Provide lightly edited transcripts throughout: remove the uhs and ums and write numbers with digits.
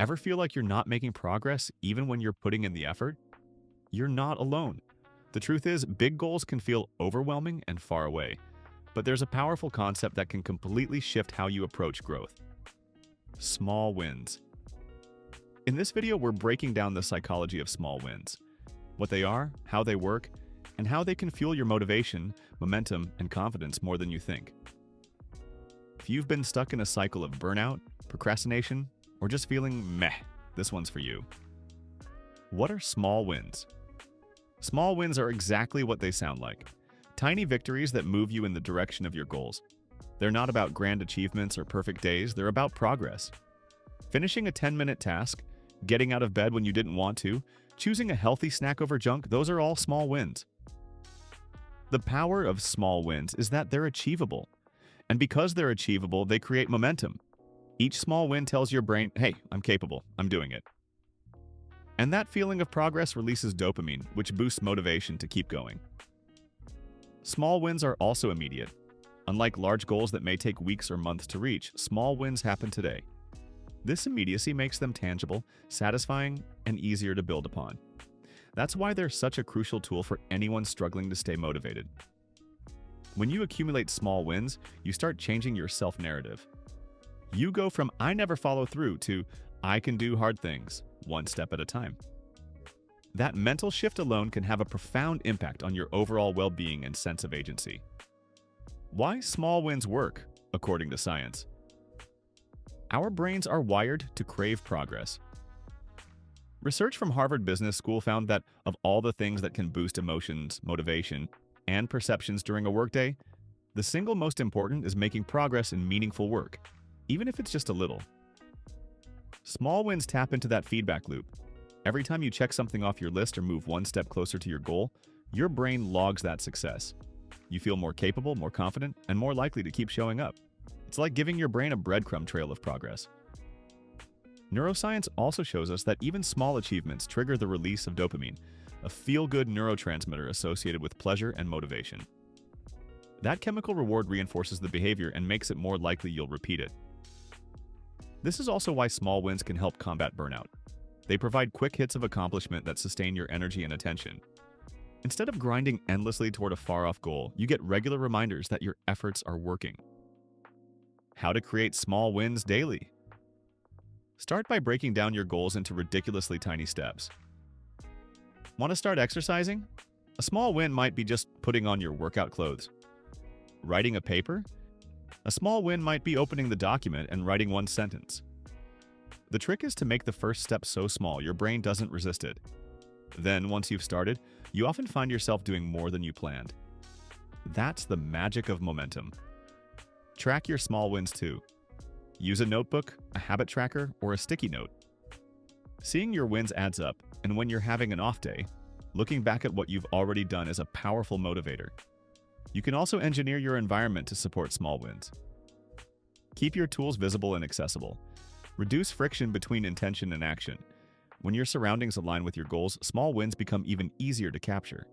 Ever feel like you're not making progress even when you're putting in the effort? You're not alone. The truth is, big goals can feel overwhelming and far away, but there's a powerful concept that can completely shift how you approach growth. Small wins. In this video, we're breaking down the psychology of small wins, what they are, how they work, and how they can fuel your motivation, momentum, and confidence more than you think. If you've been stuck in a cycle of burnout, procrastination, or just feeling meh, this one's for you. What are small wins? Small wins are exactly what they sound like. Tiny victories that move you in the direction of your goals. They're not about grand achievements or perfect days, they're about progress. Finishing a 10-minute task, getting out of bed when you didn't want to, choosing a healthy snack over junk, those are all small wins. The power of small wins is that they're achievable. And because they're achievable, they create momentum. Each small win tells your brain, hey, I'm capable, I'm doing it. And that feeling of progress releases dopamine, which boosts motivation to keep going. Small wins are also immediate. Unlike large goals that may take weeks or months to reach, small wins happen today. This immediacy makes them tangible, satisfying, and easier to build upon. That's why they're such a crucial tool for anyone struggling to stay motivated. When you accumulate small wins, you start changing your self-narrative. You go from "I never follow through" to "I can do hard things, one step at a time." That mental shift alone can have a profound impact on your overall well-being and sense of agency. Why small wins work, according to science. Our brains are wired to crave progress. Research from Harvard Business School found that of all the things that can boost emotions, motivation, and perceptions during a workday, the single most important is making progress in meaningful work, even if it's just a little. Small wins tap into that feedback loop. Every time you check something off your list or move one step closer to your goal, your brain logs that success. You feel more capable, more confident, and more likely to keep showing up. It's like giving your brain a breadcrumb trail of progress. Neuroscience also shows us that even small achievements trigger the release of dopamine, a feel-good neurotransmitter associated with pleasure and motivation. That chemical reward reinforces the behavior and makes it more likely you'll repeat it. This is also why small wins can help combat burnout. They provide quick hits of accomplishment that sustain your energy and attention. Instead of grinding endlessly toward a far-off goal, you get regular reminders that your efforts are working. How to create small wins daily? Start by breaking down your goals into ridiculously tiny steps. Want to start exercising? A small win might be just putting on your workout clothes. Writing a paper? A small win might be opening the document and writing one sentence. The trick is to make the first step so small your brain doesn't resist it. Then, once you've started, you often find yourself doing more than you planned. That's the magic of momentum. Track your small wins too. Use a notebook, a habit tracker, or a sticky note. Seeing your wins adds up, and when you're having an off day, looking back at what you've already done is a powerful motivator. You can also engineer your environment to support small wins. Keep your tools visible and accessible. Reduce friction between intention and action. When your surroundings align with your goals, small wins become even easier to capture.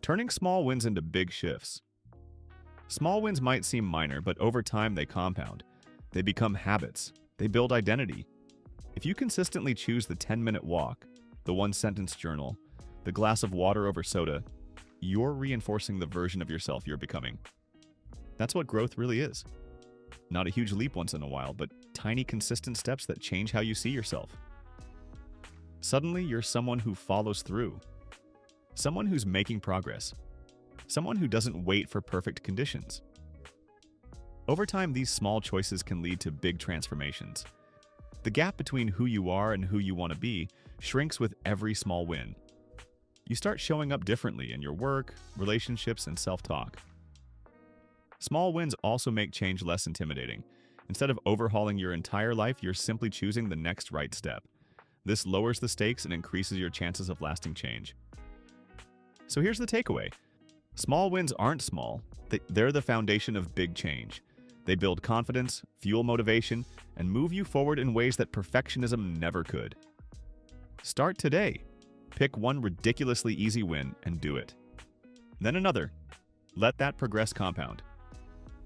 Turning small wins into big shifts. Small wins might seem minor, but over time they compound. They become habits. They build identity. If you consistently choose the 10-minute walk, the one-sentence journal, the glass of water over soda, you're reinforcing the version of yourself you're becoming. That's what growth really is. Not a huge leap once in a while, but tiny, consistent steps that change how you see yourself. Suddenly, you're someone who follows through. Someone who's making progress. Someone who doesn't wait for perfect conditions. Over time, these small choices can lead to big transformations. The gap between who you are and who you want to be shrinks with every small win. You start showing up differently in your work, relationships, and self-talk. Small wins also make change less intimidating. Instead of overhauling your entire life, you're simply choosing the next right step. This lowers the stakes and increases your chances of lasting change. So here's the takeaway. Small wins aren't small. They're the foundation of big change. They build confidence, fuel motivation, and move you forward in ways that perfectionism never could. Start today. Pick one ridiculously easy win and do it. Then another. Let that progress compound.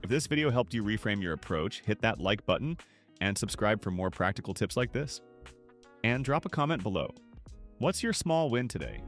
If this video helped you reframe your approach, hit that like button and subscribe for more practical tips like this. And drop a comment below. What's your small win today?